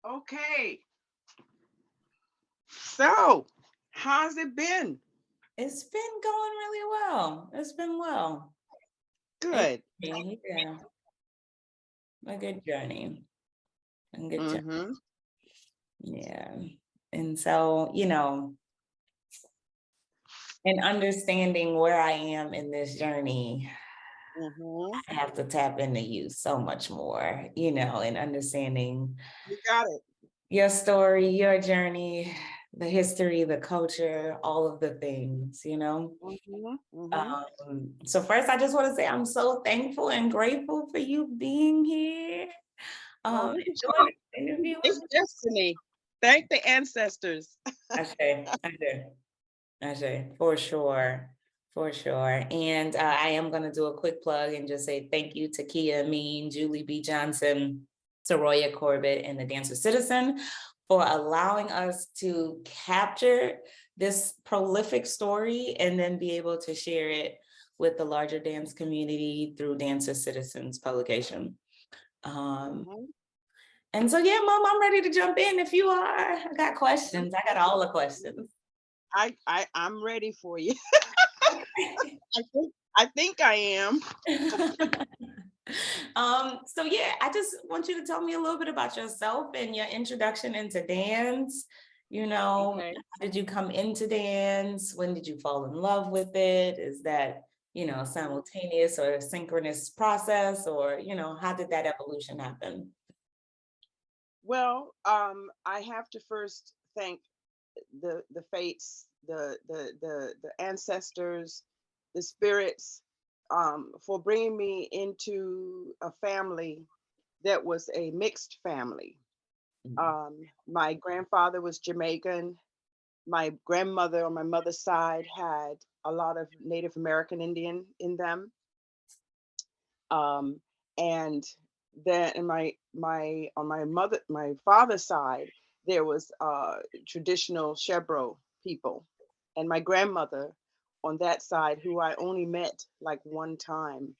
Okay. So, how's it been? It's been going really well. It's been well. It's Good. been, yeah, a good journey. A good journey. Mm-hmm. Yeah. And so, in understanding where I am in this journey, Mm-hmm. I have to tap into you so much more, and understanding You got it. your story, your journey, the history, the culture, all of the things. Mm-hmm. Mm-hmm. So first, I just want to say I'm so thankful and grateful for you being here. Well, look And at doing you. this interview with It's me. destiny. Thank the ancestors. I say, for sure. And I am going to do a quick plug and just say thank you to Kia Amin, Julie B. Johnson, Soroya Corbett, and the Dancer Citizen for allowing us to capture this prolific story and then be able to share it with the larger dance community through Dancer Citizens publication. Um, Mm-hmm. and so, yeah, Mom, I'm ready to jump in if you are. I got questions. I got all the questions. I'm ready for you. I think I am. So yeah, I just want you to tell me a little bit about yourself and your introduction into dance. Okay. How did you come into dance? When did you fall in love with it? Is that, simultaneous or synchronous process, or, how did that evolution happen? Well, I have to first thank the fates, the ancestors, the spirits, for bringing me into a family that was a mixed family. Mm, My grandfather was Jamaican. My grandmother on my mother's side had a lot of Native American Indian in them. Um, and then in my on my father's side, there was traditional Shebro people, and my grandmother on that side, who I only met like one time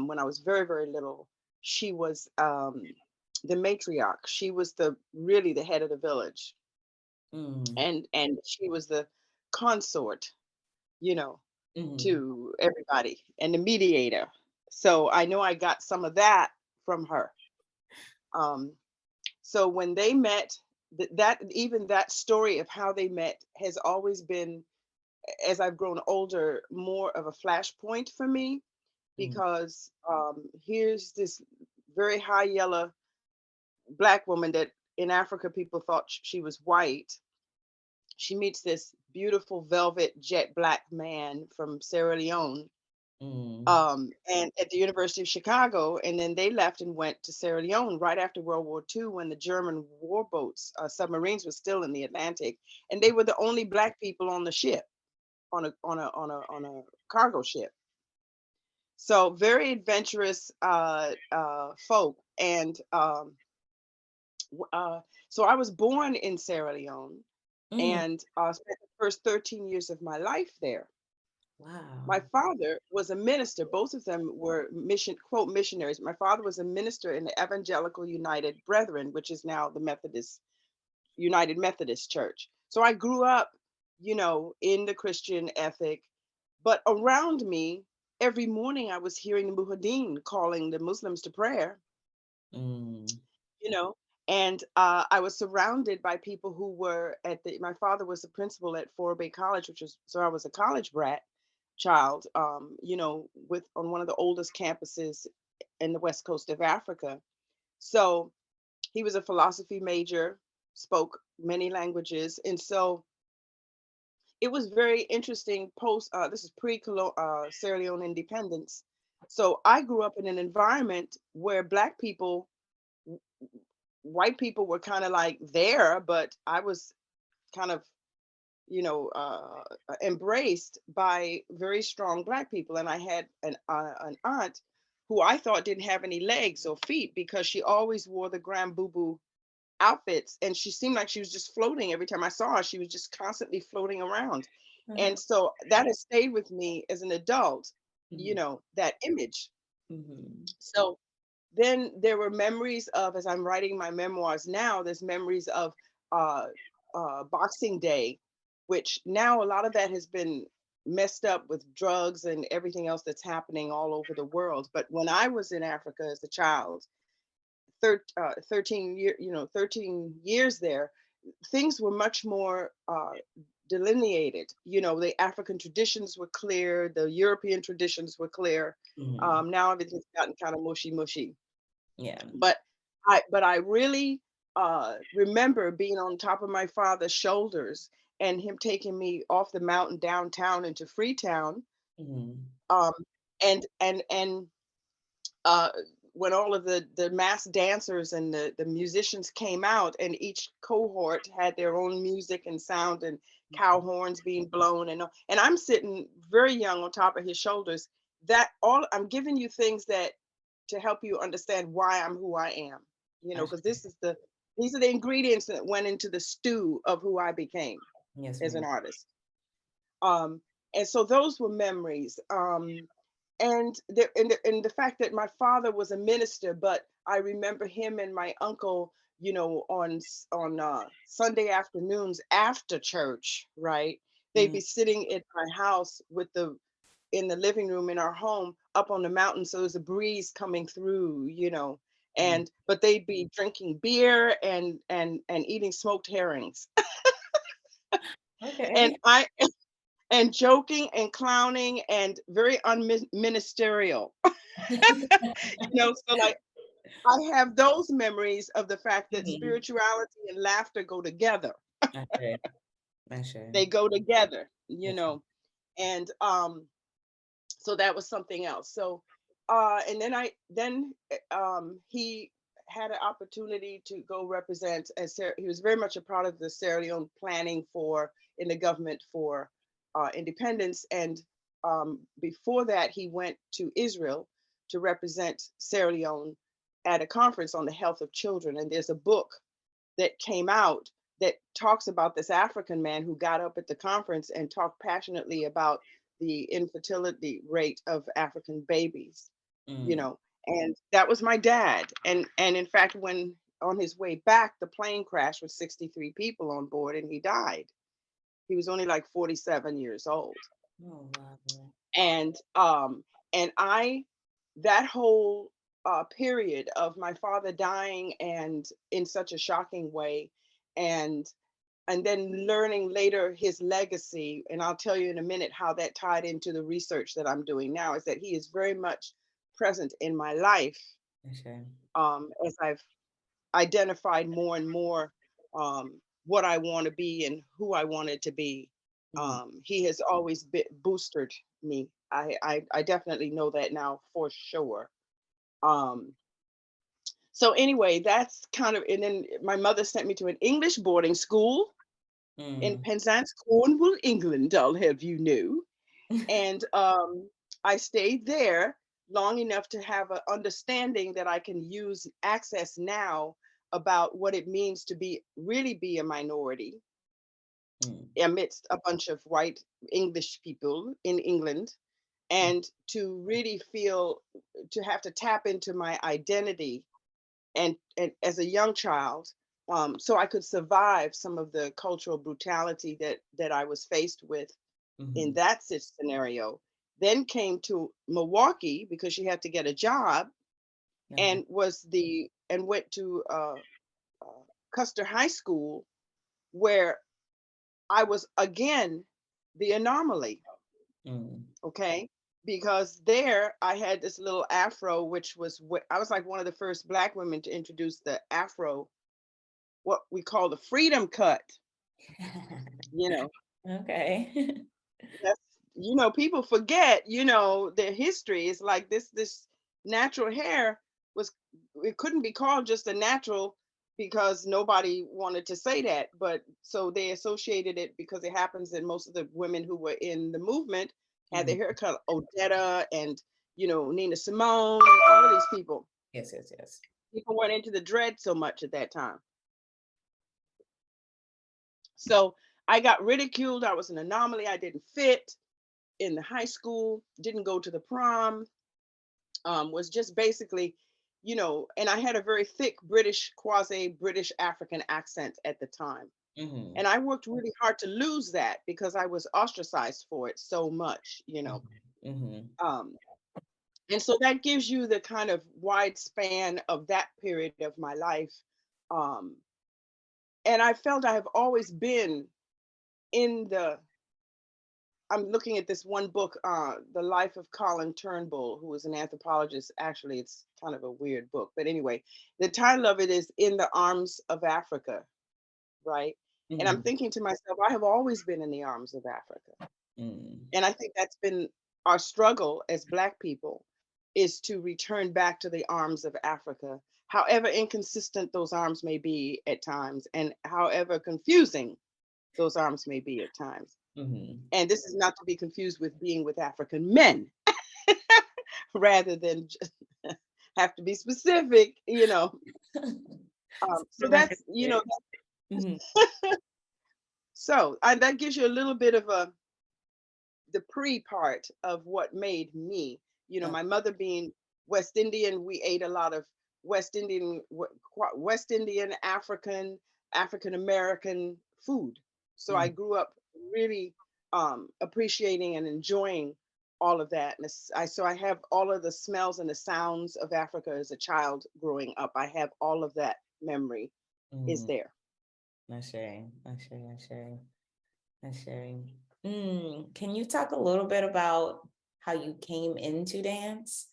when I was very very little. She was the matriarch. She was the really the head of the village, mm, and she was the consort, you know, mhm, to everybody and the mediator. So I know I got some of that from her. Um, so when they met, that even that story of how they met has always been, as I've grown older, more of a flashpoint for me mm, because here's this very high yellow black woman that in Africa people thought she was white. She meets this beautiful velvet jet black man from Sierra Leone, mm, and at the University of Chicago, and then they left and went to Sierra Leone right after World War II when the German warboats, submarines, were still in the Atlantic, and they were the only black people on the ship, on a cargo ship. So very adventurous folk, and so I was born in Sierra Leone mm. and spent the first 13 years of my life there. My Wow. father was a minister. Both of them were mission quote missionaries. My father was a minister in the Evangelical United Brethren, which is now the Methodist United Methodist Church. So I grew up, in the Christian ethic, but around me every morning I was hearing the muhaddin calling the Muslims to prayer, Mm, you know, and I was surrounded by people who were my father was the principal at Fort Bay College, which was, so I was a college brat child, with on one of the oldest campuses in the west coast of Africa. So he was a philosophy major, spoke many languages, and so it was very interesting. Post this is pre Sierra Leone independence. So I grew up in an environment where black people, white people were kind of like there, but I was kind of embraced by very strong black people. And I had an aunt who I thought didn't have any legs or feet because she always wore the grand boo outfits, and she seemed like she was just floating every time I saw her. She was just constantly floating around, uh-huh. and so that has stayed with me as an adult. Mhm, That image. mhm, So then there were memories of, as I'm writing my memoirs now, there's memories of uh, Boxing Day, which now a lot of that has been messed up with drugs and everything else that's happening all over the world. But when I was in Africa as a child, 13 years there, things were much more delineated. The African traditions were clear, the European traditions were clear. Mhm. Now everything's gotten kind of mushy mushy. Yeah. But I really remember being on top of my father's shoulders and him taking me off the mountain downtown into Freetown. Mhm. Um, and uh, when all of the mass dancers and the musicians came out, and each cohort had their own music and sound, and cow horns being blown, and I'm sitting very young on top of his shoulders. That all I'm giving you things that to help you understand why I'm who I am, because Ashe. these are the ingredients that went into the stew of who I became Yes, as an ma'am. artist. Um, and so those were memories. And the fact that my father was a minister, but I remember him and my uncle, on Sunday afternoons after church, right? They'd Mm. be sitting at my house in the living room in our home up on the mountain, so there's a breeze coming through, Mm. and but they'd be drinking beer and eating smoked herrings, and Okay. I and joking and clowning and very unministerial. So like I have those memories of the fact that Mhm. spirituality and laughter go together. Ashe. Ashe. They go together, Ashe. and so that was something else. So and then he had an opportunity to go represent he was very much a part of the Sierra Leone planning for in the government for independence, and before that he went to Israel to represent Sierra Leone at a conference on the health of children. And there's a book that came out that talks about this African man who got up at the conference and talked passionately about the infertility rate of African babies, you Mm. know. And that was my dad. And in fact, when on his way back, the plane crashed with 63 people on board and he died. He was only like 47 years old. Oh, wow. And I that whole period of my father dying and in such a shocking way, and then learning later his legacy, and I'll tell you in a minute how that tied into the research that I'm doing now, is that he is very much present in my life, Ashe. as I've identified more and more what I want to be and who I wanted to be. Mm. He has always boosted me. I definitely know that now for sure. Um, so anyway, that's kind of, and then my mother sent me to an English boarding school in Mm. Penzance, Cornwall, England, I'll have you know. And I stayed there long enough to have an understanding that I can use access now about what it means to be a minority Mm. amidst a bunch of white English people in England, and to really feel to have to tap into my identity and as a young child, so I could survive some of the cultural brutality that I was faced with in Mhm. that scenario. Then came to Milwaukee because she had to get a job, Okay. and went to uh, Custer High School, where I was again the anomaly. Mm. Okay, because there I had this little afro, which was I was like one of the first Black women to introduce the afro, what we call the freedom cut. You know, Okay. that's people forget their history. It's like this natural hair was it couldn't be called just a natural because nobody wanted to say that, but so they associated it because it happens that most of the women who were in the movement had their Mhm. hair cut. Odetta and Nina Simone and all of these Yes, yes, yes. people weren't into the dread so much at that time. So I got ridiculed. I was an anomaly. I didn't fit in the high school, didn't go to the prom, was just basically, and I had a very thick British, quasi-British African accent at the time. Mm-hmm. And I worked really hard to lose that because I was ostracized for it so much. Mm-hmm. Um, and so that gives you the kind of wide span of that period of my life. Um, and I felt I have always been in the I'm looking at this one book, The Life of Colin Turnbull, who was an anthropologist. Actually, it's kind of a weird book, but anyway, the title of it is In the Arms of Africa, right? And I'm Mm-hmm. thinking to myself, I have always been in the arms of Africa. Mm-hmm. And I think that's been our struggle as Black people, is to return back to the arms of Africa, however inconsistent those arms may be at times, and however confusing those arms may be at times. Mm-hmm. And this is not to be confused with being with African men, rather than just have to be specific. So that's, Mm-hmm. that gives you a little bit of the pre part of what made me. My mother being West Indian, we ate a lot of West Indian, West Indian, African American food. So I grew up really appreciating and enjoying all of that. And so I have all of the smells and the sounds of Africa as a child growing up. I have all of that memory is Mm-hmm. there. I see. Can you talk a little bit about how you came into dance?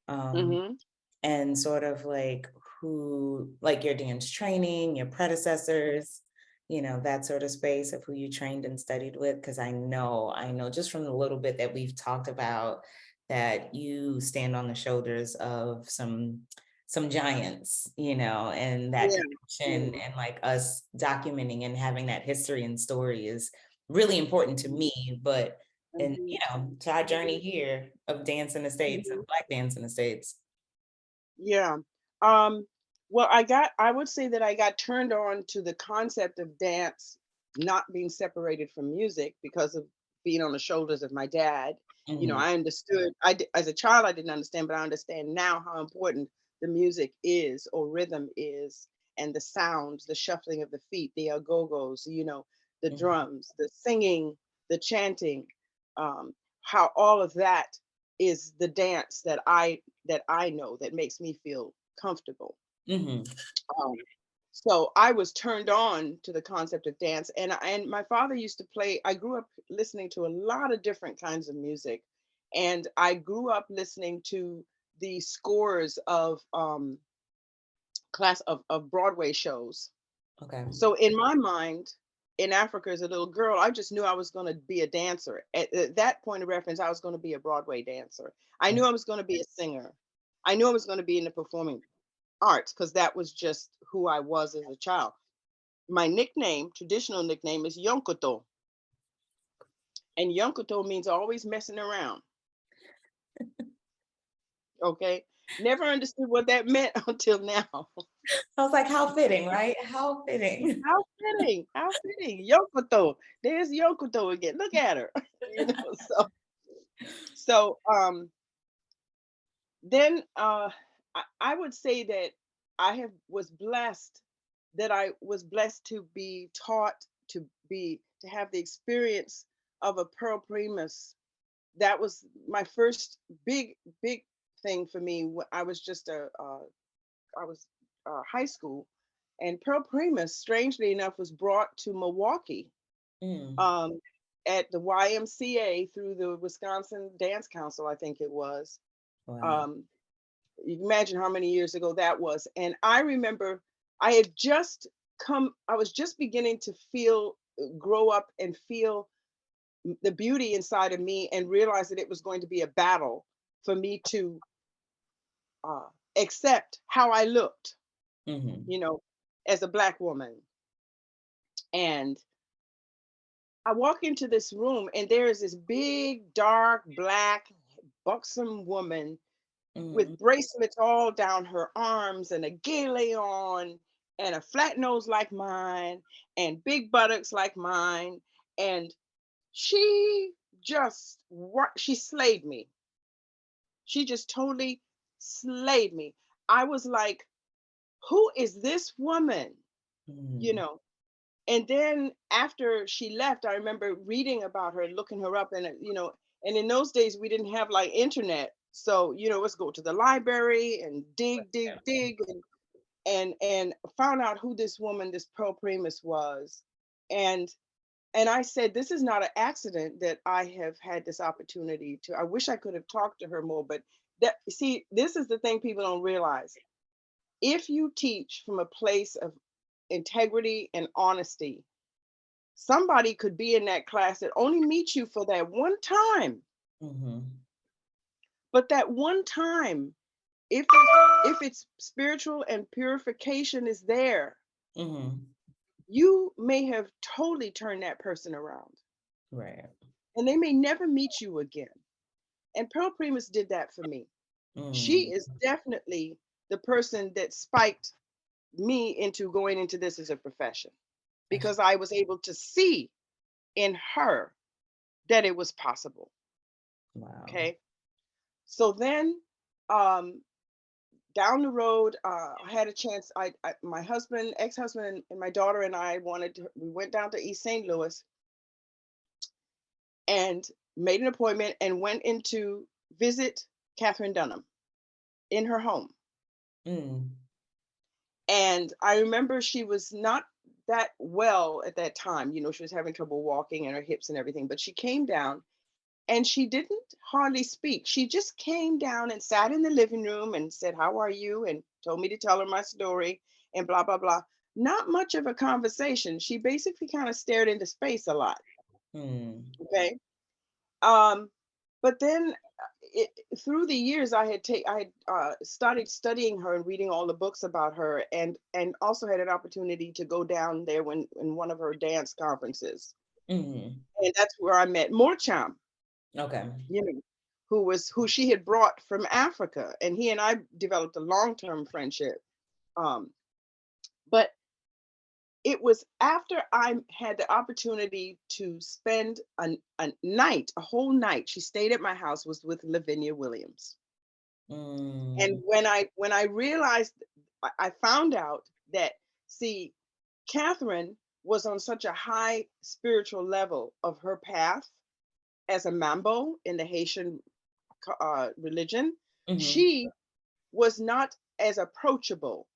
Um, Hmm. and sort of like like your dance training, your predecessors, that sort of space of who you trained and studied with. Because I know just from the little bit that we've talked about that you stand on the shoulders of some giants, and that Yeah. connection Yeah. and like us documenting and having that history and story is really important to me. But and Mhm. to our journey here of dance in the States, of Mhm. Black dance in the States. Yeah. Um, well, I would say that I got turned on to the concept of dance not being separated from music because of being on the shoulders of my dad. Mhm, I understood, as a child, I didn't understand, but I understand now how important the music is, or rhythm is, and the sounds, the shuffling of the feet, the agogos, the mhm, drums, the singing, the chanting, how all of that is the dance that I know that makes me feel comfortable. mhm, Um, so I was turned on to the concept of dance, and my father used to play. I grew up listening to a lot of different kinds of music, and I grew up listening to the scores of Broadway shows. okay. So in my mind, in Africa as a little girl, I just knew I was going to be a dancer. At that point of reference, I was going to be a Broadway dancer. I Mm, knew I was going to be a singer. I knew I was going to be in the performing arts because that was just who I was as a child. My nickname, traditional nickname, is Yonkoto. And Yonkoto means always messing around. Okay. Never understood what that meant until now. I was like, how fitting, right? How fitting. How fitting. How fitting. Yonkoto. There's Yonkoto again. Look at her. So then I would say that I was blessed to be taught to have the experience of a Pearl Primus. That was my first big thing for me. I was just I was high school, and Pearl Primus, strangely enough, was brought to Milwaukee Mm, um, at the YMCA through the Wisconsin Dance Council, I think it was. wow. Um, you can imagine how many years ago that was. And I remember I had just I was just beginning to grow up and feel the beauty inside of me and realize that it was going to be a battle for me to uh, accept how I looked, Mhm, you know, as a Black woman. And I walk into this room and there is this big, dark, Black, buxom woman mhm, with bracelets all down her arms and a gele on and a flat nose like mine and big buttocks like mine. And she she slayed me. She just totally slayed me. I was like, who is this woman? You Mm. know, and then after she left, I remember reading about her, looking her up, and and in those days we didn't have like internet, so let's go to the library and dig, dig, dig, and found out who this woman, this Pearl Primus was, and I said, this is not an accident that I have had this opportunity to. I wish I could have talked to her more, but that see, this is the thing people don't realize. If you teach from a place of integrity and honesty, somebody could be in that class that only meets you for that one time, Mhm. but that one time, if it's spiritual and purification is there, Mhm. you may have totally turned that person around, Right. and they may never meet you again. And Pearl Primus did that for me. She Mm. is definitely the person that spiked me into going into this as a profession, That's because I was able to see in her that it was possible. wow. Okay. So then, um, down the road, I had a chance. My husband, ex-husband, and my daughter and I we went down to East St. Louis and made an appointment and went in to visit Katherine Dunham in her home. Mm. And I remember she was not that well at that time. She was having trouble walking and her hips and everything, but she came down and she didn't hardly speak. She just came down and sat in the living room and said, "How are you?" and told me to tell her my story and blah, blah, blah. Not much of a conversation. She basically kind of stared into space a lot. Mm. Okay. Um, but then through the years, I had started studying her and reading all the books about her, and also had an opportunity to go down there when in one of her dance conferences, Mhm. and that's where I met Morcham, Okay. you know, who she had brought from Africa, and he and I developed a long-term friendship. Um, but it was after I had the opportunity to spend a night, a whole night. She stayed at my house, was with Lavinia Williams. And Mm. when I realized, I found out that, see, Catherine was on such a high spiritual level of her path as a mambo in the Haitian religion. Mhm. She was not as approachable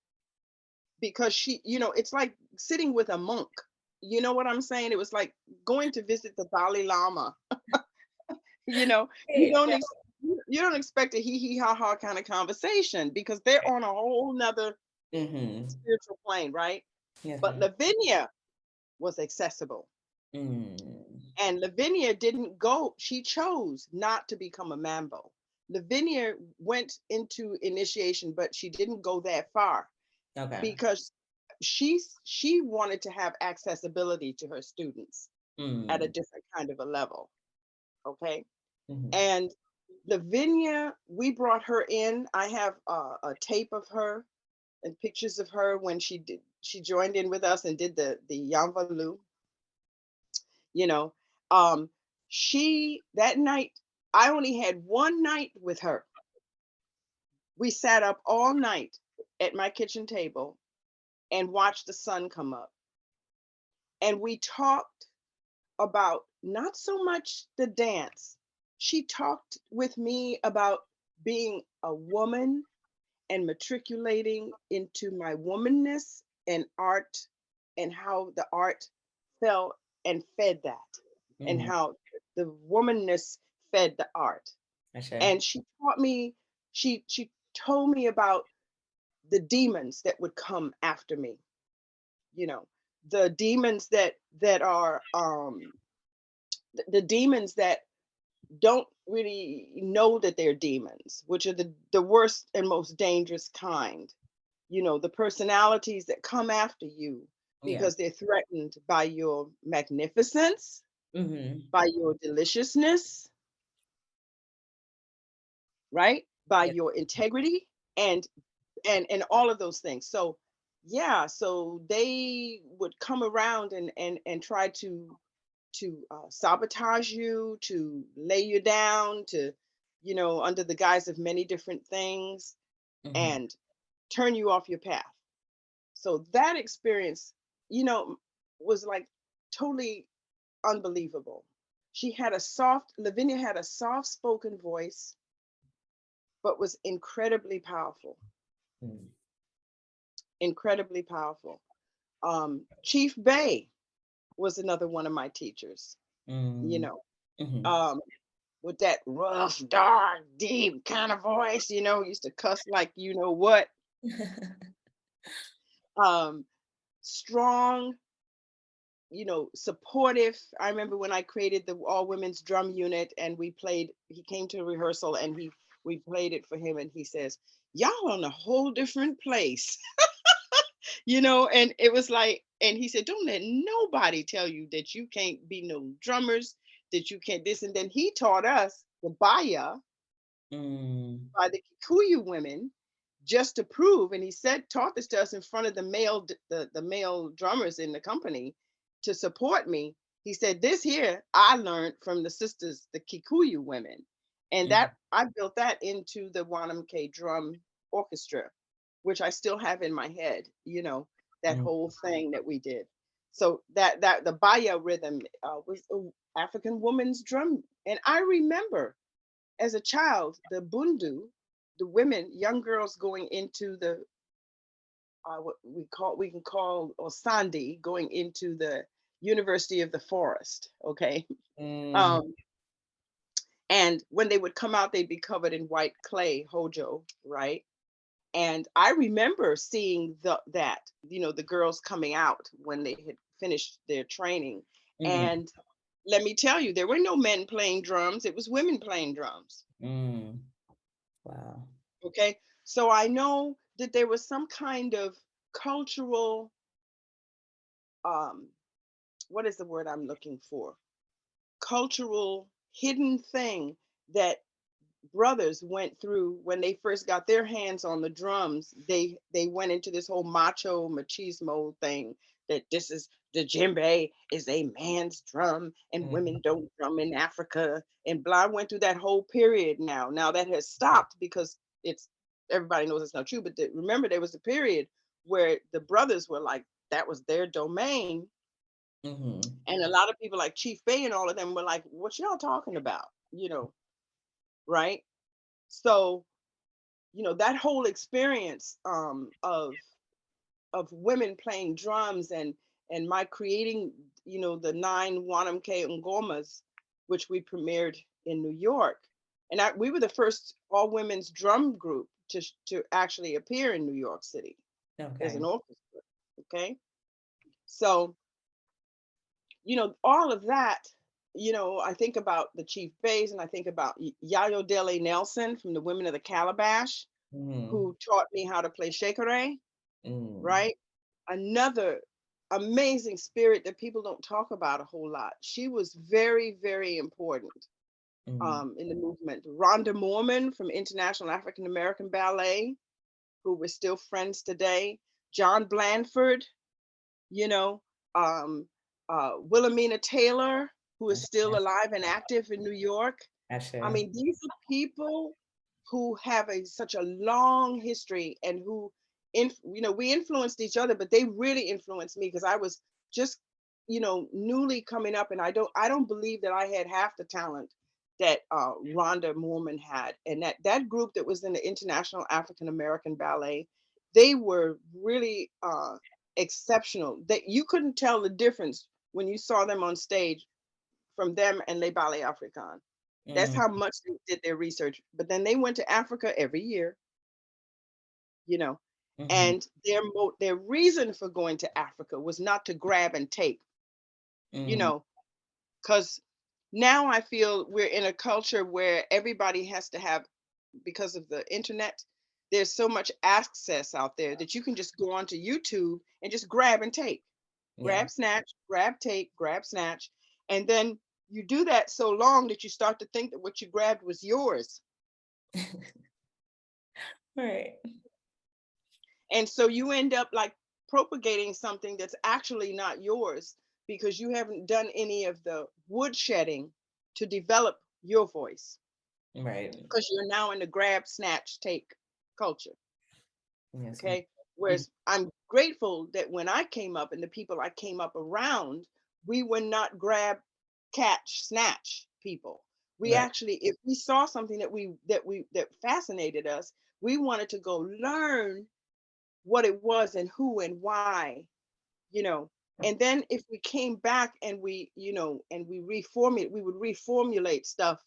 because it's like sitting with a monk. You know what I'm saying? It was like going to visit the Dalai Lama. You know, you Right. don't ex- you don't expect a hee hee ha ha kind of conversation because they're on a whole nother Mhm. spiritual plane, right? Yes, But ma'am. Lavinia was accessible. Mm. And Lavinia didn't go, she chose not to become a mambo. Lavinia went into initiation, but she didn't go that far Okay. because she wanted to have accessibility to her students at a Mm. different kind of a level. Okay. Mhm. And Lavinia, we brought her in. I have a tape of her and pictures of her when she joined in with us and did the Yanvalu, you know. Um, she that night, I only had one night with her. We sat up all night at my kitchen table and watched the sun come up. And we talked about not so much the dance. She talked with me about being a woman and matriculating into my womanness and art, and how the art fell and fed that, and Mm. how the womanness fed the art. Ashe. And she taught me, she told me about the demons that would come after me, you know, the demons that are the demons that don't really know that they're demons, which are the worst and most dangerous kind. The personalities that come after you Yeah. because they're threatened by your magnificence, Mhm. by your deliciousness, right? By Yeah. your integrity and and all of those things. So yeah, so they would come around and try to sabotage you, to lay you down, to under the guise of many different things. Mhm. And turn you off your path. So that experience, you know, was like totally unbelievable. Lavinia had a soft spoken voice, but was incredibly powerful, Mm, incredibly powerful. Chief Bay was another one of my teachers, you mm, know, mhm. um, with that rough, dark, deep kind of voice, used to cuss like you know what. Um, Strong, supportive. I remember when I created the all women's drum unit and he came to rehearsal and we played it for him and he says, "Y'all on a whole different place." And it was like, and he said, "Don't let nobody tell you that you can't be no drummers, that you can't this." And then he taught us the baya Mm, by the Kikuyu women just to prove, and he taught this to us in front of the male drummers in the company to support me. He said, "This here I learned from the sisters, the Kikuyu women." And mm, that I built that into the Wanamke drum orchestra, which I still have in my head, that mm, whole thing that we did. So that the baya rhythm was a African woman's drum. And I remember as a child, the bundu, the women, young girls going into the what we can call or sandi, going into the University of the Forest. Okay, mm, um, and when they would come out, they'd be covered in white clay, hojo, right? And I remember seeing the girls coming out when they had finished their training. mhm, And let me tell you, there were no men playing drums; it was women playing drums. mm. Wow. Okay. So I know that there was some kind of cultural, um, what is the word I'm looking for? Cultural hidden thing that brothers went through when they first got their hands on the drums. They went into this whole macho machismo thing that this is the djembe is a man's drum and Mhm, women don't drum in Africa and blah. Went through that whole period now that has stopped because it's everybody knows it's not true. But remember, there was a period where the brothers were like that was their domain, mhm, and a lot of people like Chief Bay and all of them were like, "What y'all talking about?" Right? So that whole experience of women playing drums and my creating the 9 Wanamke Ngomas, which we premiered in New York, and we were the first all women's drum group to actually appear in New York City as an okay. orchestra. Okay, so all of that. I think about the Chief Bays and I think about Yayo Dele Nelson from the Women of the Calabash, Mhm, who taught me how to play shekere, mm, right? Another amazing spirit that people don't talk about a whole lot. She was very, very important mm, in the movement. Rhonda Mormon from International African American Ballet, who we're still friends today. John Blanford, you know, um, Wilhelmina Taylor, who is still okay. alive and active in New York. I Ashe. mean, these are people who have such a long history and who, we influenced each other, but they really influenced me because I was just, newly coming up, and I don't believe that I had half the talent that Rhonda Mormon had, and that group that was in the International African American Ballet, they were really exceptional. That you couldn't tell the difference when you saw them on stage from them and Les Ballets Africains. That's Mm, how much they did their research. But then they went to Africa every year, you know, mhm, and their reason for going to Africa was not to grab and take, you mm, know, because now I feel we're in a culture where everybody has to have, because of the internet, there's so much access out there that you can just go onto YouTube and just grab and take, yeah. grab, snatch, grab, take, grab, snatch. And then you do that so long that you start to think that what you grabbed was yours. Right. And so you end up like propagating something that's actually not yours because you haven't done any of the wood shedding to develop your voice Right. because you're now in the grab, snatch, take culture. Yes, ma'am. Okay. Whereas I'm grateful that when I came up and the people I came up around, we were not grab, catch, snatch people. We Right. actually, if we saw something that fascinated us, we wanted to go learn what it was and who and why, you know. And then if we came back and we reformulate, we would reformulate stuff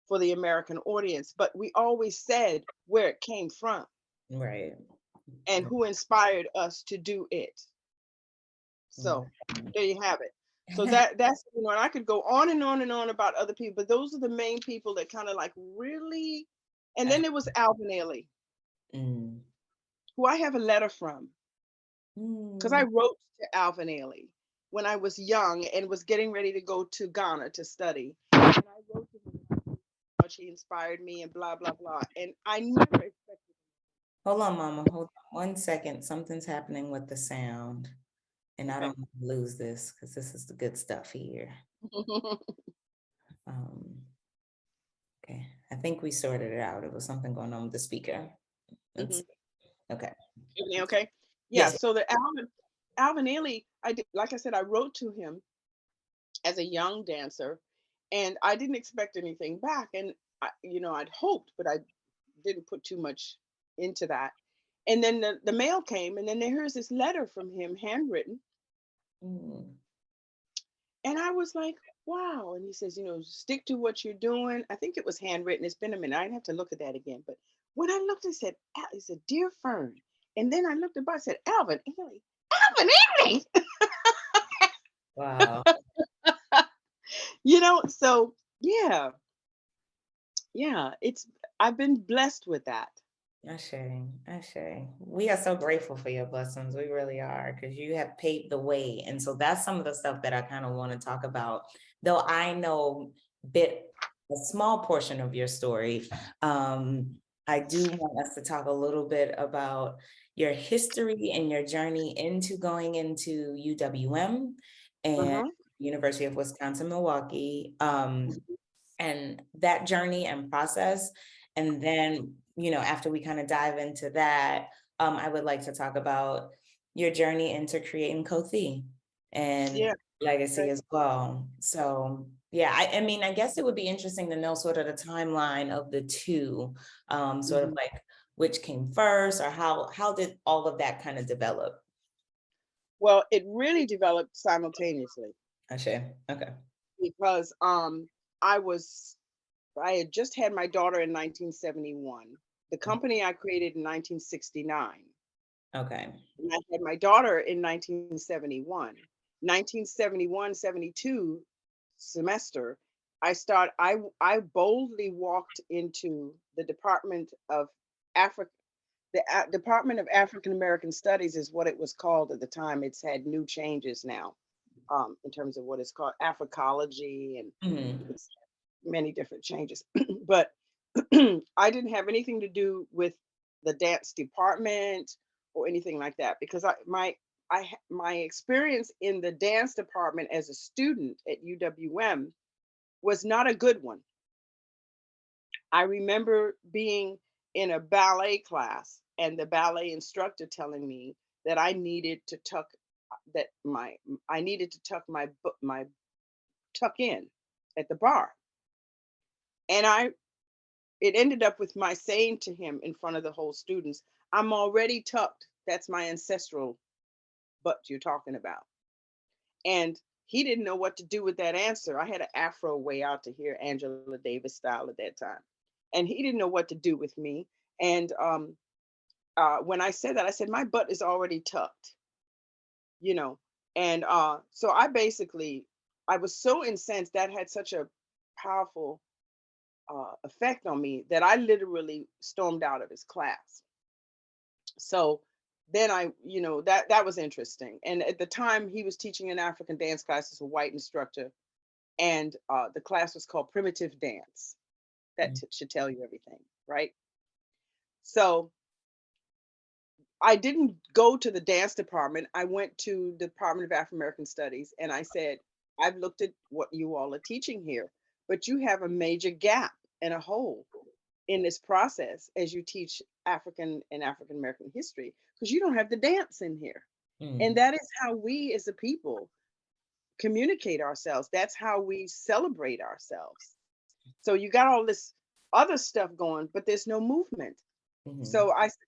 for the American audience, but we always said where it came from Right. and who inspired us to do it. So there you have it. So that's and I could go on and on and on about other people, but those are the main people that kind of like really. And then there was Alvin Ailey, Mm. who I have a letter from because I Mm. wrote to Alvin Ailey when I was young and was getting ready to go to Ghana to study. And I wrote to him how much he inspired me and blah blah blah. And I never expected. Hold on, Mama. Hold on 1 second. Something's happening with the sound, and I Okay. don't want to lose this because this is the good stuff here. Um, okay, I think we sorted it out. It was something going on with the speaker. Let's Mhm. see. Okay. Everything okay? Yeah. Yes. So the Alvin Ailey, I did, like I said, I wrote to him as a young dancer, and I didn't expect anything back. And I'd hoped, but I didn't put too much into that. And then the mail came, and then here's this letter from him, handwritten, Mm. and I was like, wow. And he says, stick to what you're doing. I think it was handwritten. It's been a minute. I'd have to look at that again. But when I looked, I said, he said, dear Fern. And then I looked about, I said, Alvin Ailey. Alvin Ailey. Wow. So yeah, it's I've been blessed with that. Ashe, Ashe. We are so grateful for your blessings. We really are, because you have paved the way. And so that's some of the stuff that I kind of want to talk about. Though I know a small portion of your story. I do want us to talk a little bit about your history and your journey into going into UWM and Uh-huh. University of Wisconsin, Milwaukee. And that journey and process. And then, after we kind of dive into that, I would like to talk about your journey into creating Ko-Thi and Yeah. legacy Okay. as well. So yeah, I mean, I guess it would be interesting to know sort of the timeline of the two, sort of Mhm. like which came first, or how did all of that kind of develop? Well, it really developed simultaneously Ashe. Okay. because I was I had just had my daughter in 1971. The company I created in 1969. Okay. And I had my daughter in 1971. 1971, 72 semester, I boldly walked into the Department of Africa. The Department of African American Studies is what it was called at the time. It's had new changes now, in terms of what it's called Africology, and Mhm. it's many different changes. But I didn't have anything to do with the dance department or anything like that because my experience in the dance department as a student at UWM was not a good one. I remember being in a ballet class and the ballet instructor telling me that I needed to my tuck in at the bar. And it ended up with my saying to him in front of the whole students, I'm already tucked. That's my ancestral butt you're talking about. And he didn't know what to do with that answer. I had an afro way out to here, Angela Davis style at that time. And he didn't know what to do with me. And when I said that, I said, my butt is already tucked, you know. And so I was so incensed that had such a powerful effect on me that I literally stormed out of his class. So then that was interesting. And at the time, he was teaching an African dance class as a white instructor, and the class was called Primitive Dance. That should tell you everything, right? So I didn't go to the dance department. I went to the Department of African American Studies, and I said, I've looked at what you all are teaching here, but you have a major gap and a hole in this process as you teach African and African American history, because you don't have the dance in here. And Mm. that is how we as a people communicate ourselves. That's how we celebrate ourselves. So you got all this other stuff going, but there's no movement. Mhm.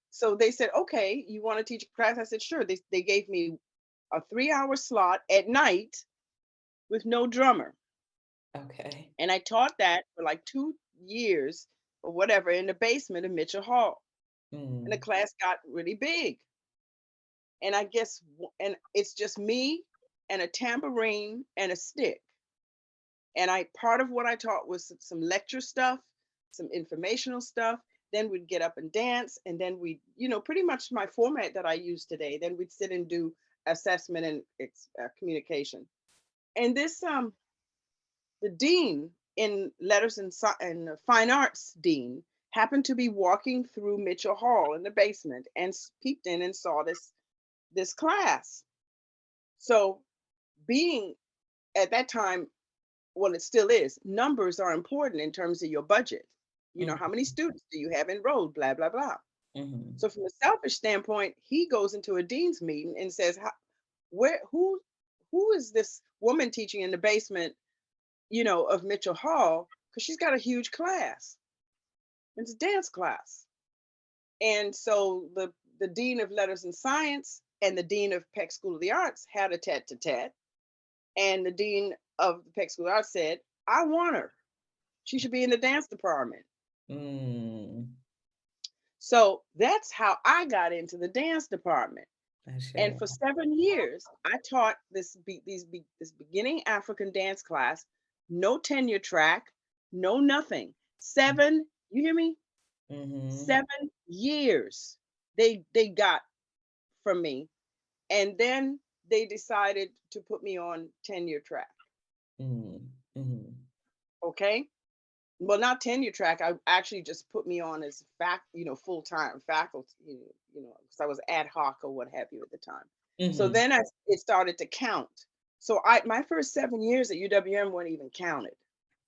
So they said, okay, you want to teach a class? I said, sure. They gave me a 3 hour slot at night with no drummer. Okay. And I taught that for like 2 years or whatever in the basement of Mitchell Hall. And the Mm. class got really big. And I guess, and it's just me and a tambourine and a stick. And part of what I taught was some lecture stuff, some informational stuff. Then we'd get up and dance, and then we, pretty much my format that I use today. Then we'd sit and do assessment and communication. And the dean in letters and fine arts dean happened to be walking through Mitchell Hall in the basement and peeped in and saw this class. So being at that time, well, it still is, numbers are important in terms of your budget. How many Mhm. students do you have enrolled, blah, blah, blah. Mhm. So from a selfish standpoint, he goes into a dean's meeting and says, where who is this woman teaching in the basement, of Mitchell Hall? Because she's got a huge class. It's a dance class. And so the dean of letters and science and the dean of Peck School of the Arts had a tete-a-tete. And the dean of the Peck School of Arts said, I want her. She should be in the dance department. Mm. So that's how I got into the dance department. I And share. for 7 years, I taught this beginning African dance class, no tenure track, no nothing. You hear me? Mm-hmm. 7 years they got from me, and then they decided to put me on tenure track. Mm-hmm. Okay, well, not tenure track. I actually just put me on as full time faculty. Because I was ad hoc or what have you at the time. So Mm-hmm. then it started to count. So my first 7 years at UWM weren't even counted.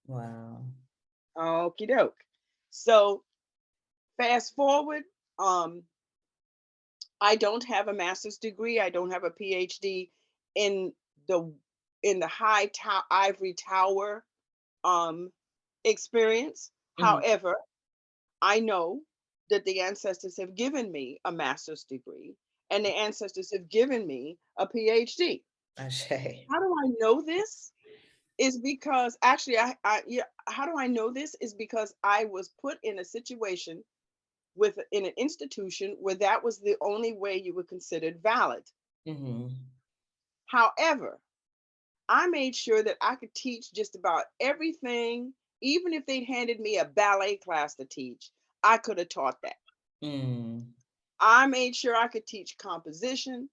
Wow. Okie doke. So fast forward, um, I don't have a master's degree. I don't have a PhD in the ivory tower um, experience. Mm-hmm. However, I know that the ancestors have given me a master's degree and the ancestors have given me a PhD. I share. How do I know this? Is because actually, yeah, how do I know this? Is because I was put in a situation in an institution where that was the only way you were considered valid. Mm-hmm. However, I made sure that I could teach just about everything, even if they'd handed me a ballet class to teach, I could have taught that. Mm. I made sure I could teach composition.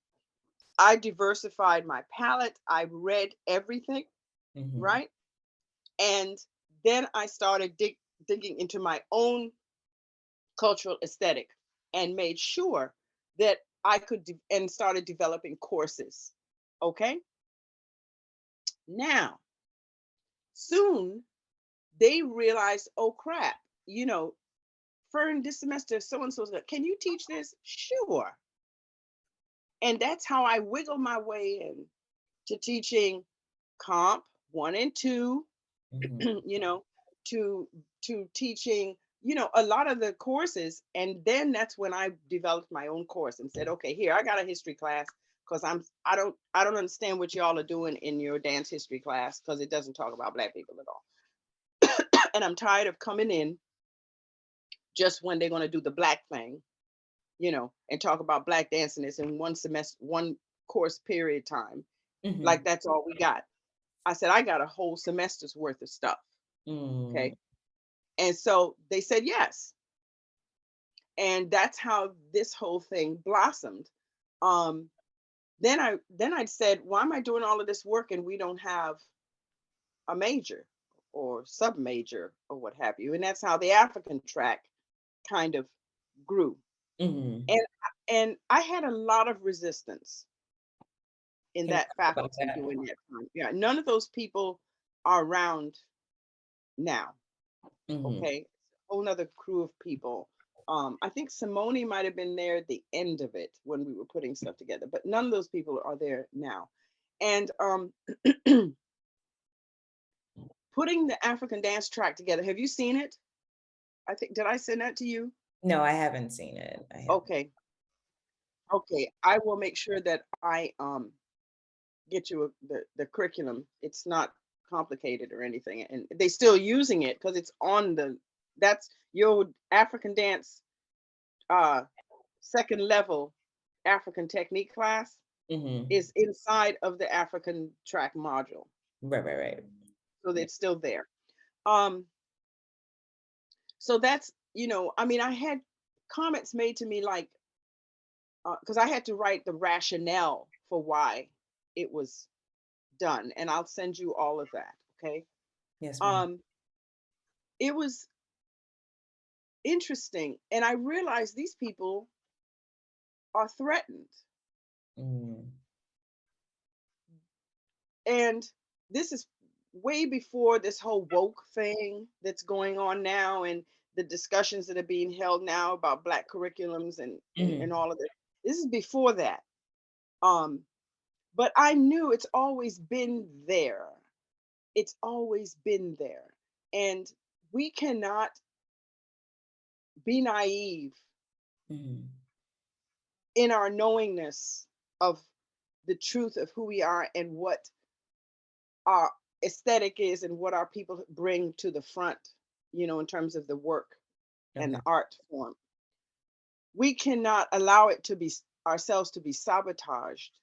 I diversified my palette. I read everything, Mm-hmm. right? And then I started digging into my own cultural aesthetic and made sure that I could and started developing courses. Okay. Now, soon they realized, oh crap, you know, Fern, this semester, so and so, can you teach this? Sure. And that's how I wiggle my way in to teaching comp 1 and 2, Mm-hmm. you know, to teaching, a lot of the courses. And then that's when I developed my own course and said, okay, here, I got a history class because I don't understand what y'all are doing in your dance history class because it doesn't talk about Black people at all. And I'm tired of coming in just when they're going to do the Black thing, and talk about Black dancing is in one semester, one course period time. Like Mm-hmm. that's all we got. I said, I got a whole semester's worth of stuff. Mm. Okay. And so they said yes. And that's how this whole thing blossomed. Um, then I said, why am I doing all of this work and we don't have a major or sub major or what have you? And that's how the African track kind of grew. Mm-hmm. And I had a lot of resistance in Can you that talk about faculty that? during that time. Yeah, none of those people are around now. Mm-hmm. Okay. whole nother crew of people. I think Simone might have been there at the end of it when we were putting stuff together, but none of those people are there now. And putting the African dance track together. Have you seen it? I think, did I send that to you? No, I haven't seen it. I have. Okay. Okay. I will make sure that I get you the curriculum. It's not complicated or anything. And they still using it because it's on the, that's your African dance uh second level African technique class Hmm. is inside of the African track module. Right, right, right. So Yeah. it's still there. Um, so that's, I mean, I had comments made to me like, because I had to write the rationale for why it was done, and I'll send you all of that. Okay. Yes, ma'am. Um, it was interesting, and I realized these people are threatened, Mm. and this is way before this whole woke thing that's going on now, and the discussions that are being held now about black curriculums and Hmm. all of this. This is before that. Um, but I knew it's always been there. It's always been there. And we cannot be naive Hmm. in our knowingness of the truth of who we are and what our aesthetic is and what our people bring to the front, in terms of the work and Okay. the art form. We cannot allow it to be ourselves to be sabotaged,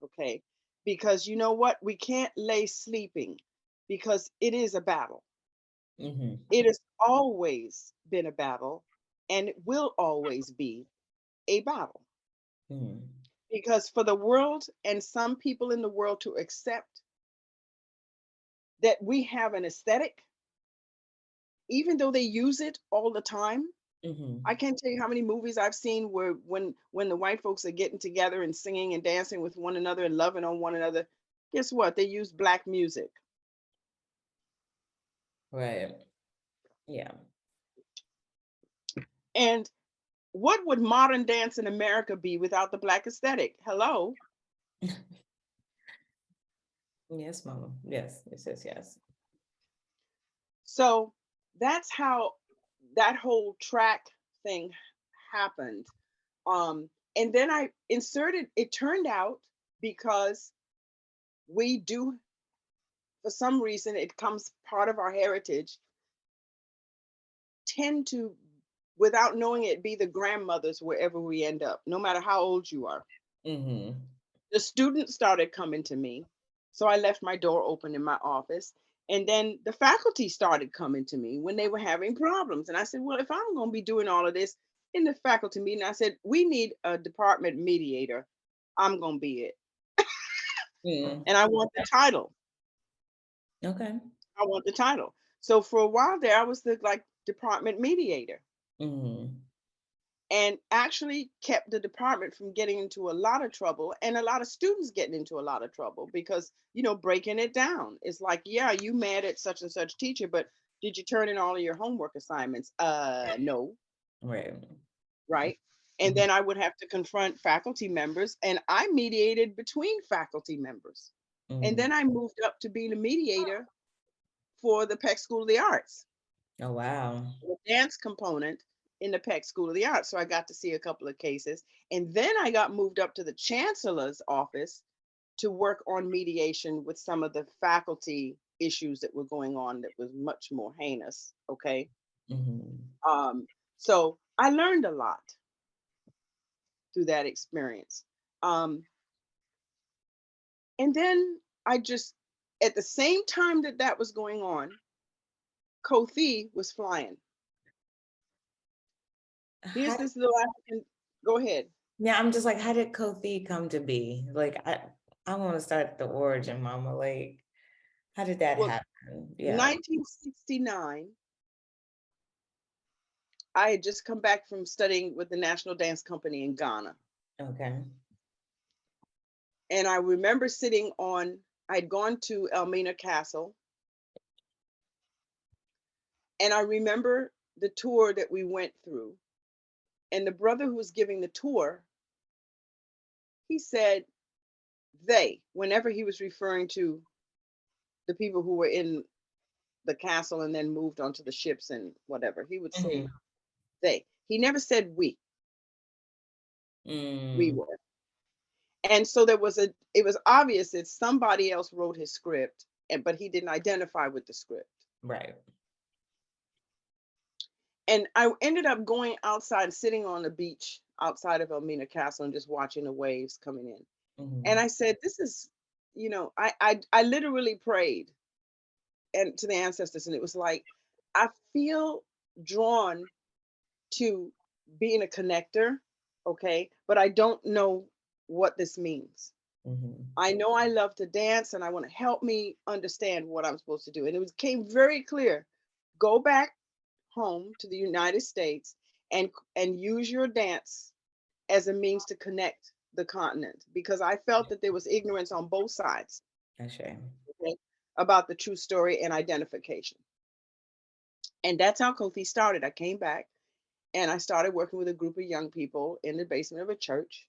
okay? Because you know what? We can't lay sleeping because it is a battle. Hmm. It has always been a battle and it will always be a battle. Hmm. Because for the world and some people in the world to accept that we have an aesthetic, even though they use it all the time, I Hmm. can't tell you how many movies I've seen where when the white folks are getting together and singing and dancing with one another and loving on one another, guess what? They use black music. Right. Yeah. And what would modern dance in America be without the black aesthetic? Hello. Yes, mama. Yes. It says yes. So that's how that whole track thing happened. And then I inserted, it turned out because we do, for some reason, it comes part of our heritage, tend to, without knowing it, be the grandmothers wherever we end up, no matter how old you are. Hmm. The students started coming to me. So I left my door open in my office. And then the faculty started coming to me when they were having problems. And I said, well, if I'm going to be doing all of this in the faculty meeting, I said, we need a department mediator. I'm going to be it. Mm. And I want the title. Okay. I want the title. So for a while there, I was the like department mediator Hmm. and actually kept the department from getting into a lot of trouble and a lot of students getting into a lot of trouble because breaking it down it's like, yeah, you mad at such and such teacher, but did you turn in all of your homework assignments? No. Right. Right. And Mhm. then I would have to confront faculty members, and I mediated between faculty members, and Mhm. then I moved up to being a mediator for the Peck School of the Arts, Oh, wow. the dance component in the Peck School of the Arts. So I got to see a couple of cases. And then I got moved up to the chancellor's office to work on mediation with some of the faculty issues that were going on that was much more heinous. Okay. Mhm. Um, so I learned a lot through that experience. Um, and then I just, at the same time that that was going on, Ko-Thi was flying. Here's How, this little African, go ahead. yeah, I'm just like, how did Ko-Thi come to be? Like, I want to start at the origin, mama. Like, how did that Well, happen? Yeah. 1969, I had just come back from studying with the National Dance Company in Ghana. Okay. And I remember sitting on, I'd gone to Elmina Castle. And I remember the tour that we went through, and the brother who was giving the tour, he said they, whenever he was referring to the people who were in the castle and then moved onto the ships and whatever, he would say Mhm. they. He never said we Mm, were. And so there was it was obvious that somebody else wrote his script, and but he didn't identify with the script. right. And I ended up going outside, sitting on the beach outside of Elmina Castle and just watching the waves coming in. And Mhm. I said, this is, I literally prayed and to the ancestors, and it was like, I feel drawn to being a connector, okay, but I don't know what this means. Mhm. I know I love to dance and I want to help me understand what I'm supposed to do. And it was came very clear. Go back home to the United States and use your dance as a means to connect the continent because I felt that there was ignorance on both sides, That's right. okay, about the true story and identification. And that's how Ko-Thi started. I came back and I started working with a group of young people in the basement of a church.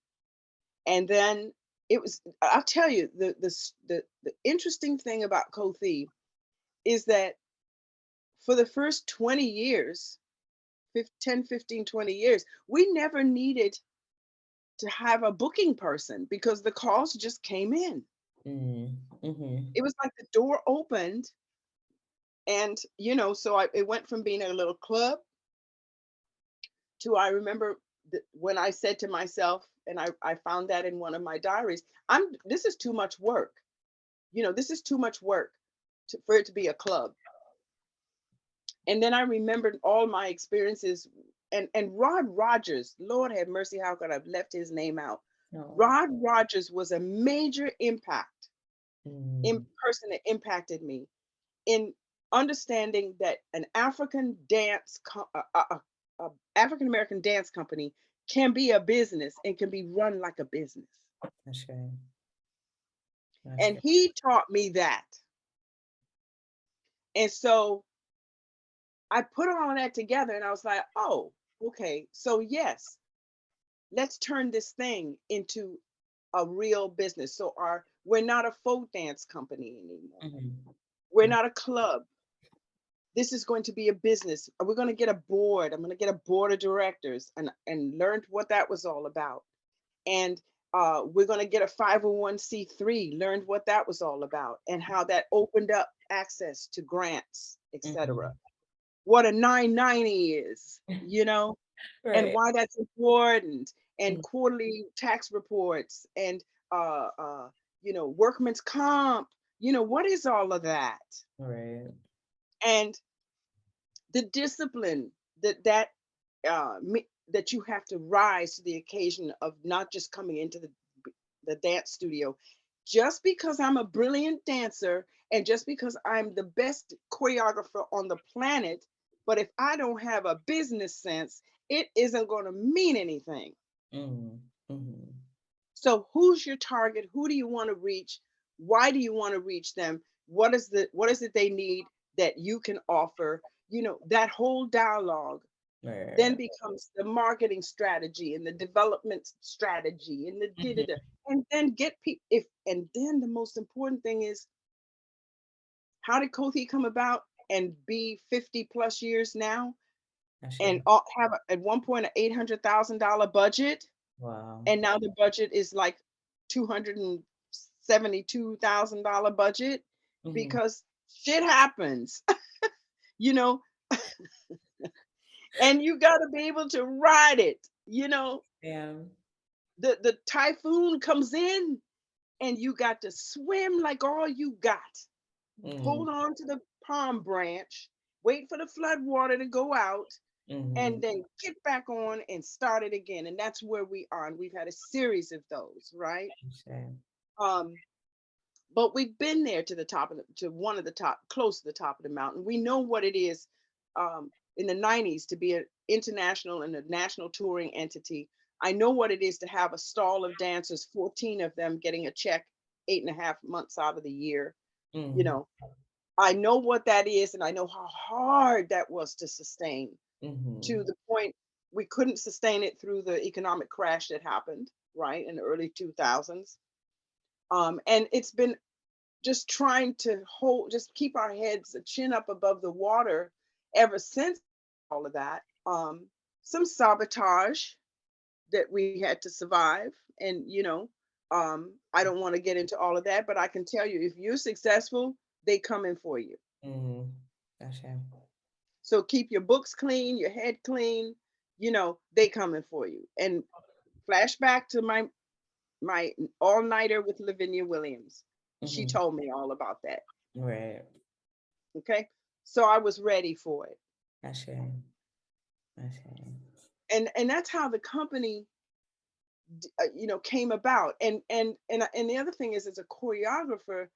And then it was, I'll tell you, the interesting thing about Ko-Thi is that for the first 20 years, 10, 15, 20 years, we never needed to have a booking person because the calls just came in. Mm, mhm. It was like the door opened, and so it went from being a little club to I remember when I said to myself, and I found that in one of my diaries, this is too much work. This is too much work for it to be a club. And then I remembered all my experiences, and Rodgers, Lord have mercy, how could I've left his name out? No. Rodgers was a major impact in Mm, person that impacted me in understanding that an African African American dance company can be a business and can be run like a business. that's right. That's And right. he taught me that. And so I put all that together and I was like, oh, okay. So yes, let's turn this thing into a real business. So we're not a folk dance company anymore. Mhm. We're not a club. This is going to be a business. We're going to get a board. I'm going to get a board of directors and learned what that was all about. And we're going to get a 501c3, learned what that was all about and how that opened up access to grants, etc. Mhm. What a 990 is, and Right. why that's important, and Mm, quarterly tax reports and uh, uh, workman's comp. What is all of that? right. And the discipline that you have to rise to the occasion of not just coming into the dance studio just because I'm a brilliant dancer and just because I'm the best choreographer on the planet, but if I don't have a business sense, it isn't going to mean anything. Mm, mhm. So who's your target? Who do you want to reach? Why do you want to reach them? What is it they need that you can offer? That whole dialogue then Right. becomes the marketing strategy and the development strategy and the Mhm. da-da-da. And then get people if and then the most important thing is how did Ko-Thi come about and be 50 plus years now That's and right. have at one point an $800,000 budget, Wow. and now the budget is like $272,000 budget Mhm. because shit happens, you know, and you got to be able to ride it. Yeah. The typhoon comes in and you got to swim like all you got. Mm, Hold on to the palm branch, wait for the flood water to go out, and mhm. then get back on and start it again. And that's where we are. And we've had a series of those, right? That's right. Um, but we've been there to the top of to one of the top, close to the top of the mountain. We know what it is in the 90s to be an international and a national touring entity. I know what it is to have a stall of dancers, 14 of them getting a check 8.5 months out of the year. You Mhm. know, I know what that is, and I know how hard that was to sustain. to Mhm. the point we couldn't sustain it through the economic crash that happened, right, in the early 2000s. And it's been just trying to hold, just keep our heads, a chin up above the water ever since all of that. Some sabotage that we had to survive. And, I don't want to get into all of that, but I can tell you if you're successful, they coming for you. Mhm. Gotcha. So keep your books clean, your head clean, they coming for you. And flashback to my all-nighter with Lavinia Williams. She Mhm. told me all about that. Right. Okay. So I was ready for it. Gotcha. Gotcha. And that's how the company came about. And the other thing is, as a choreographer,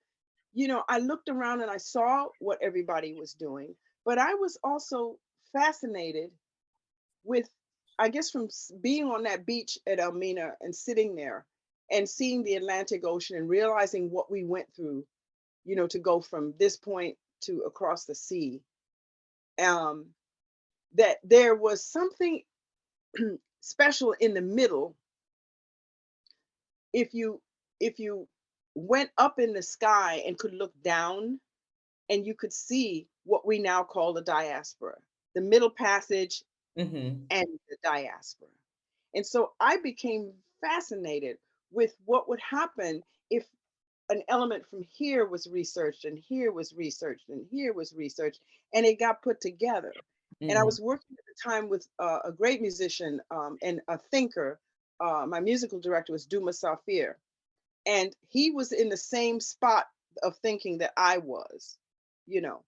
I looked around and I saw what everybody was doing, but I was also fascinated with, I guess, from being on that beach at Elmina and sitting there and seeing the Atlantic Ocean and realizing what we went through, to go from this point to across the sea. um that there was something special in the middle. If you if you went up in the sky and could look down, and you could see what we now call the diaspora, the middle passage Mhm. and the diaspora. And so I became fascinated with what would happen if an element from here was researched and here was researched and here was researched, and it got put together. And I Mhm. was working at the time with a great musician, and a thinker. My musical director was Duma Safir, and he was in the same spot of thinking that I was, you know,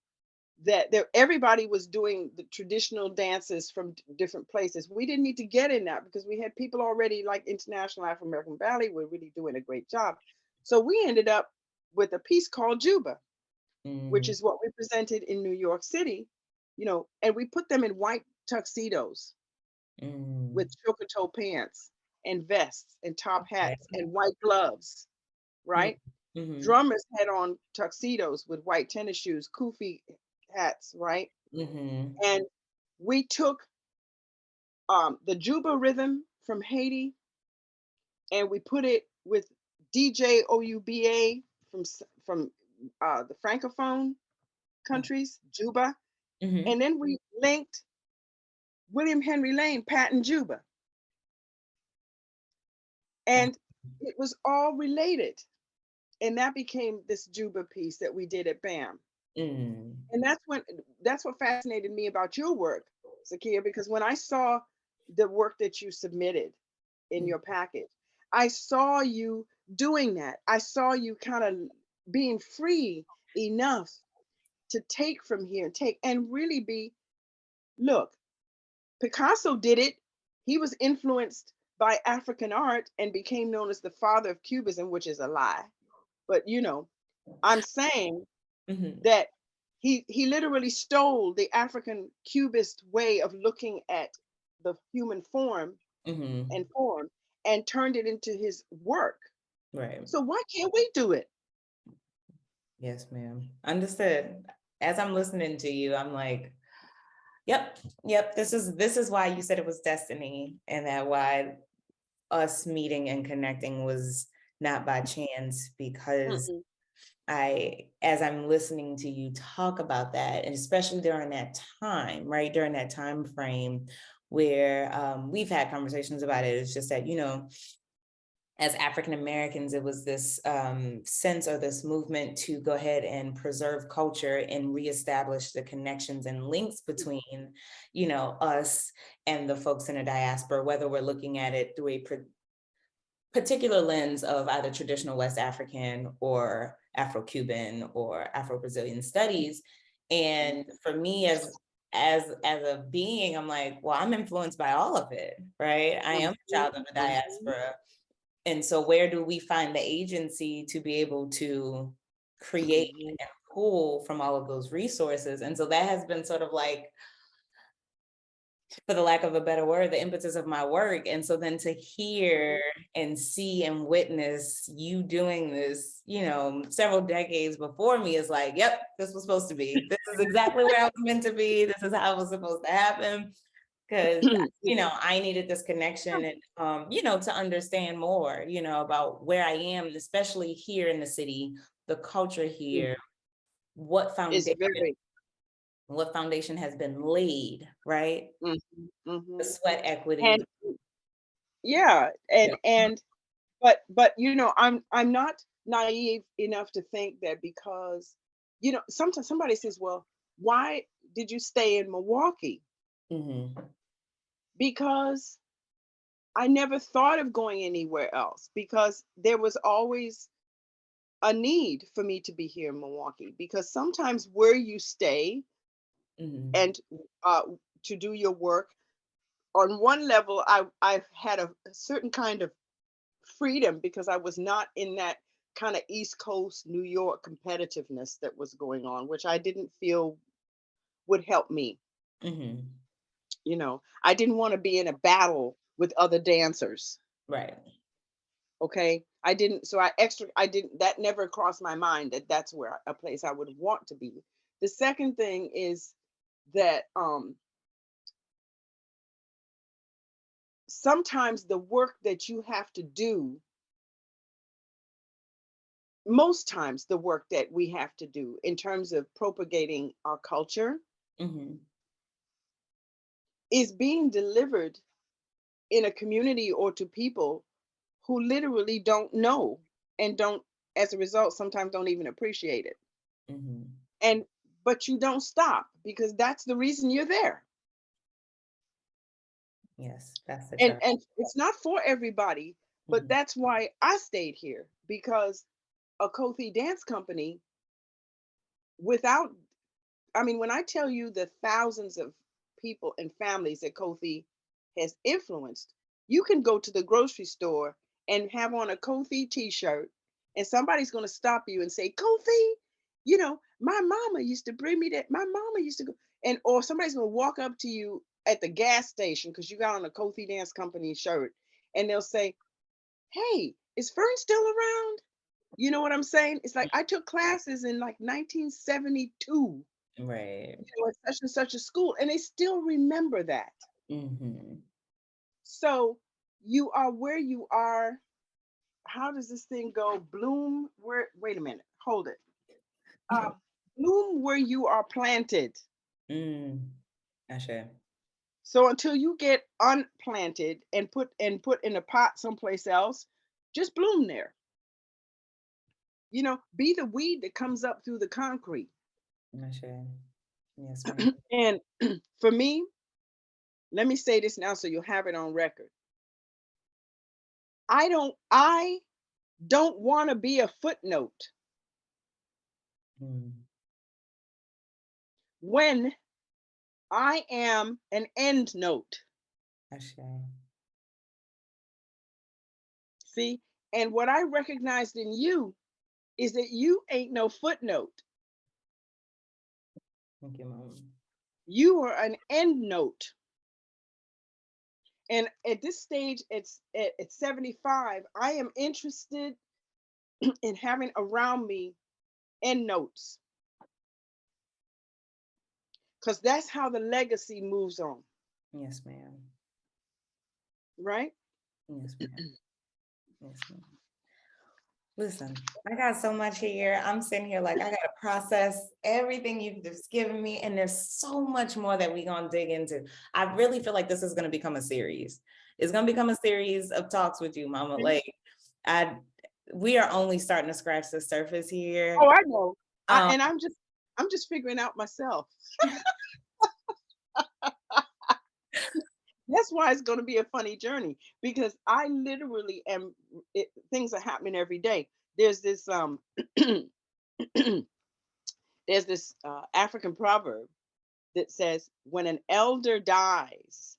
that there everybody was doing the traditional dances from different places. We didn't need to get in that because we had people already, like International Afro American Ballet were really doing a great job. So we ended up with a piece called Juba, which Mhm. is what we presented in New York City, and we put them in white tuxedos with Mhm. choker toe pants and vests and top Okay. hats and white gloves, Mhm. right? Mhm. Drummers had on tuxedos with white tennis shoes, kufi hats, right? Mhm. And we took the Juba rhythm from Haiti and we put it with DJ Ouba from the Francophone countries, Juba, and Mhm. then we linked William Henry Lane, Pat and Juba, Ah, and it was all related. And that became this Juba piece that we did at BAM. mm. And that's what fascinated me about your work, Zakia, because when I saw the work that you submitted in Mm. your package, I saw you doing that. I saw you kind of being free enough to take from here and take and really be, look, Picasso did it. He was influenced by African art and became known as the father of Cubism, which is a lie. But I'm saying Mhm. that he literally stole the African cubist way of looking at the human form Mhm. and form and turned it into his work. Right. So why can't we do it? Yes, ma'am. Understood. As I'm listening to you, I'm like, yep, yep. This is why you said it was destiny, and that why us meeting and connecting was not by chance, because Mm-mm, as I'm listening to you talk about that, and especially during that time, right, during that time frame where we've had conversations about it, it's just that, as African Americans, it was this sense or this movement to go ahead and preserve culture and reestablish the connections and links between, us and the folks in the diaspora, whether we're looking at it through a particular lens of either traditional West African or Afro-Cuban or Afro-Brazilian studies. And for me as a being, I'm like, well, I'm influenced by all of it, right? I am a mhm, child of the mhm, diaspora. And so where do we find the agency to be able to create mhm, and pull from all of those resources? And so that has been sort of like for the lack of a better word, the impetus of my work. And so then to hear and see and witness you doing this, several decades before me is like, yep, this was supposed to be. This is exactly where I was meant to be. This is how it was supposed to happen. Because, I needed this connection and, to understand more, about where I am, especially here in the city, the culture here, what It's foundation very. has been laid, right? Mhm, The mhm. sweat equity. And yeah, Yeah. but I'm not naive enough to think that because sometimes somebody says, well, why did you stay in Milwaukee? Mhm. Because I never thought of going anywhere else because there was always a need for me to be here in Milwaukee because sometimes where you stay Mhm. and uh, to do your work, on one level I've had a certain kind of freedom because I was not in that kind of East Coast New York competitiveness that was going on, which I didn't feel would help me. Mhm. I didn't want to be in a battle with other dancers. Right. Okay. I didn't, that never crossed my mind that that's where a place I would want to be. The second thing is that sometimes the work that you have to do, most times the work that we have to do in terms of propagating our culture Mhm. is being delivered in a community or to people who literally don't know and don't, as a result, sometimes don't even appreciate it. Mhm. And but you don't stop because that's the reason you're there. Yes, that's the And chart. and it's not for everybody, but Mhm. that's why I stayed here because a Ko-Thi dance company without, I mean, when I tell you the thousands of people and families that Ko-Thi has influenced, you can go to the grocery store and have on a Ko-Thi t-shirt, and somebody's going to stop you and say, Ko-Thi, my mama used to bring me that. My mama used to go, and or somebody's going to walk up to you at the gas station because you got on a Ko-Thi Dance Company shirt, and they'll say, hey, is Fern still around? You know what I'm saying? It's like I took classes in like 1972, Right. at such and such a school, and they still remember that. Mhm. So you are where you are. How does this thing go? Bloom where, wait a minute, hold it. Uh, bloom where you are planted. Mm. Ashe. So until you get unplanted and put in a pot someplace else, just bloom there. Be the weed that comes up through the concrete. Ashe. Yes, ma'am. And for me, let me say this now so you'll have it on record. I don't want to be a footnote Mm. when I am an end note. Ashe. See? And what I recognized in you is that you ain't no footnote. Thank you, Mom. You are an end note. And at this stage, at 75, I am interested in having around me end notes because that's how the legacy moves on, Yes, ma'am. right? Yes, ma'am. Yes, ma'am. Listen, I got so much here. I'm sitting here like I gotta process everything you've just given me, and there's so much more that we're gonna dig into. I really feel like this is gonna become a series. It's gonna become a series of talks with you, Mama. Mhm. Like, I, we are only starting to scratch the surface Oh, here. I know. Um, I'm just figuring out myself. That's why it's going to be a funny journey because I literally am. Things are happening every day. There's this there's this African proverb that says, "When an elder dies,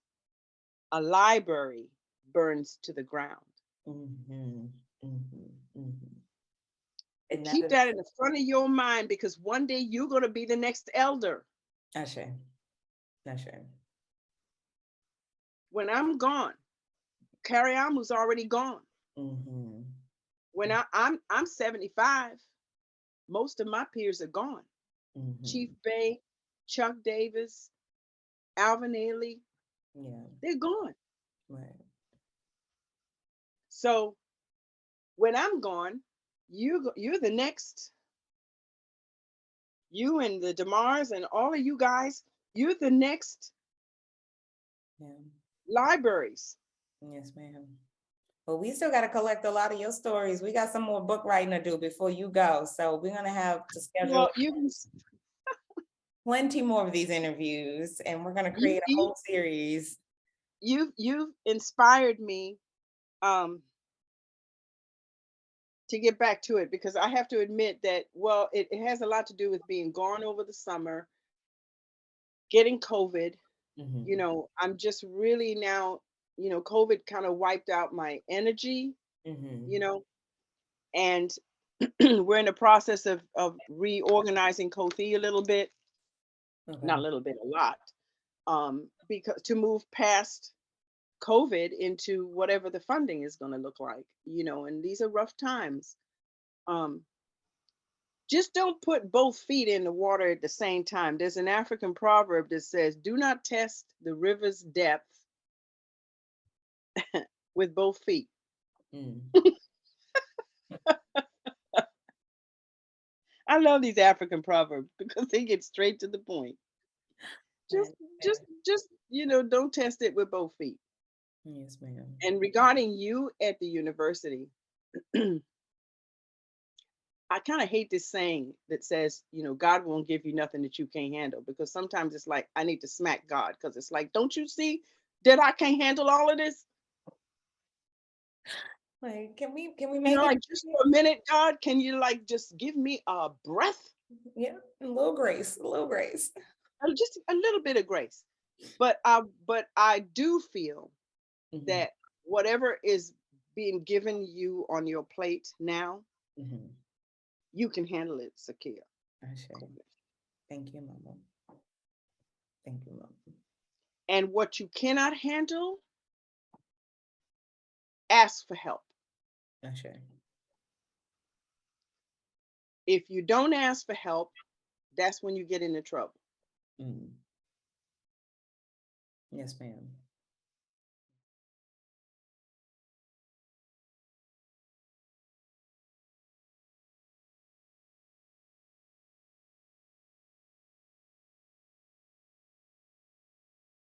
a library burns to the ground." mhm, mhm, mhm. And And that keep is that in the front of your mind because one day you're going to be the next elder. Ashe. Ashe. when I'm gone, Carrie Alm was already gone. Mm-hmm. When I'm 75, most of my peers are gone. Chief Mm-hmm. Bay, Chuck Davis, Alvin Ailey, Yeah. they're gone. Right. So when I'm gone, you're the next. You and the Demars and all of you guys, you're the next Yeah. libraries. Yes, ma'am. Well, we still got to collect a lot of your stories. We got some more book writing to do before you go. So we're going to have to schedule Well, you can plenty more of these interviews, and we're going to you create a you whole series. you've inspired me um to get back to it, because I have to admit that, well, it has a lot to do with being gone over the summer, getting COVID. Mm-hmm. I'm just really now, COVID kind of wiped out my energy, you Mm-hmm. know, and we're in the process of reorganizing Ko-Thi a little bit, not a Okay. little bit, a lot, because to move past COVID into whatever the funding is going to look like, and these are rough times. Um, just don't put both feet in the water at the same time. There's an African proverb that says, "Do not test the river's depth with both feet." Mm. I love these African proverbs because they get straight to the point. I Just, just, understand. just, don't test it with both feet. Yes, ma'am. And regarding you at the university, I kind of hate this saying that says, God won't give you nothing that you can't handle, because sometimes it's like I need to smack God, because it's like, don't you see that I can't handle all of this? Like, can we make it? Like, just for a minute, God, can you like just give me a breath? Yeah, a little grace, a little grace. Just a little bit of grace. But I do feel Mm-hmm. that whatever is being given you on your plate now, Mm-hmm. you can handle it, Sakia. I say, thank you, Mama. Thank you, Mama. And what you cannot handle, ask for help. I say, If you don't ask for help, that's when you get into trouble. mm. Yes, ma'am.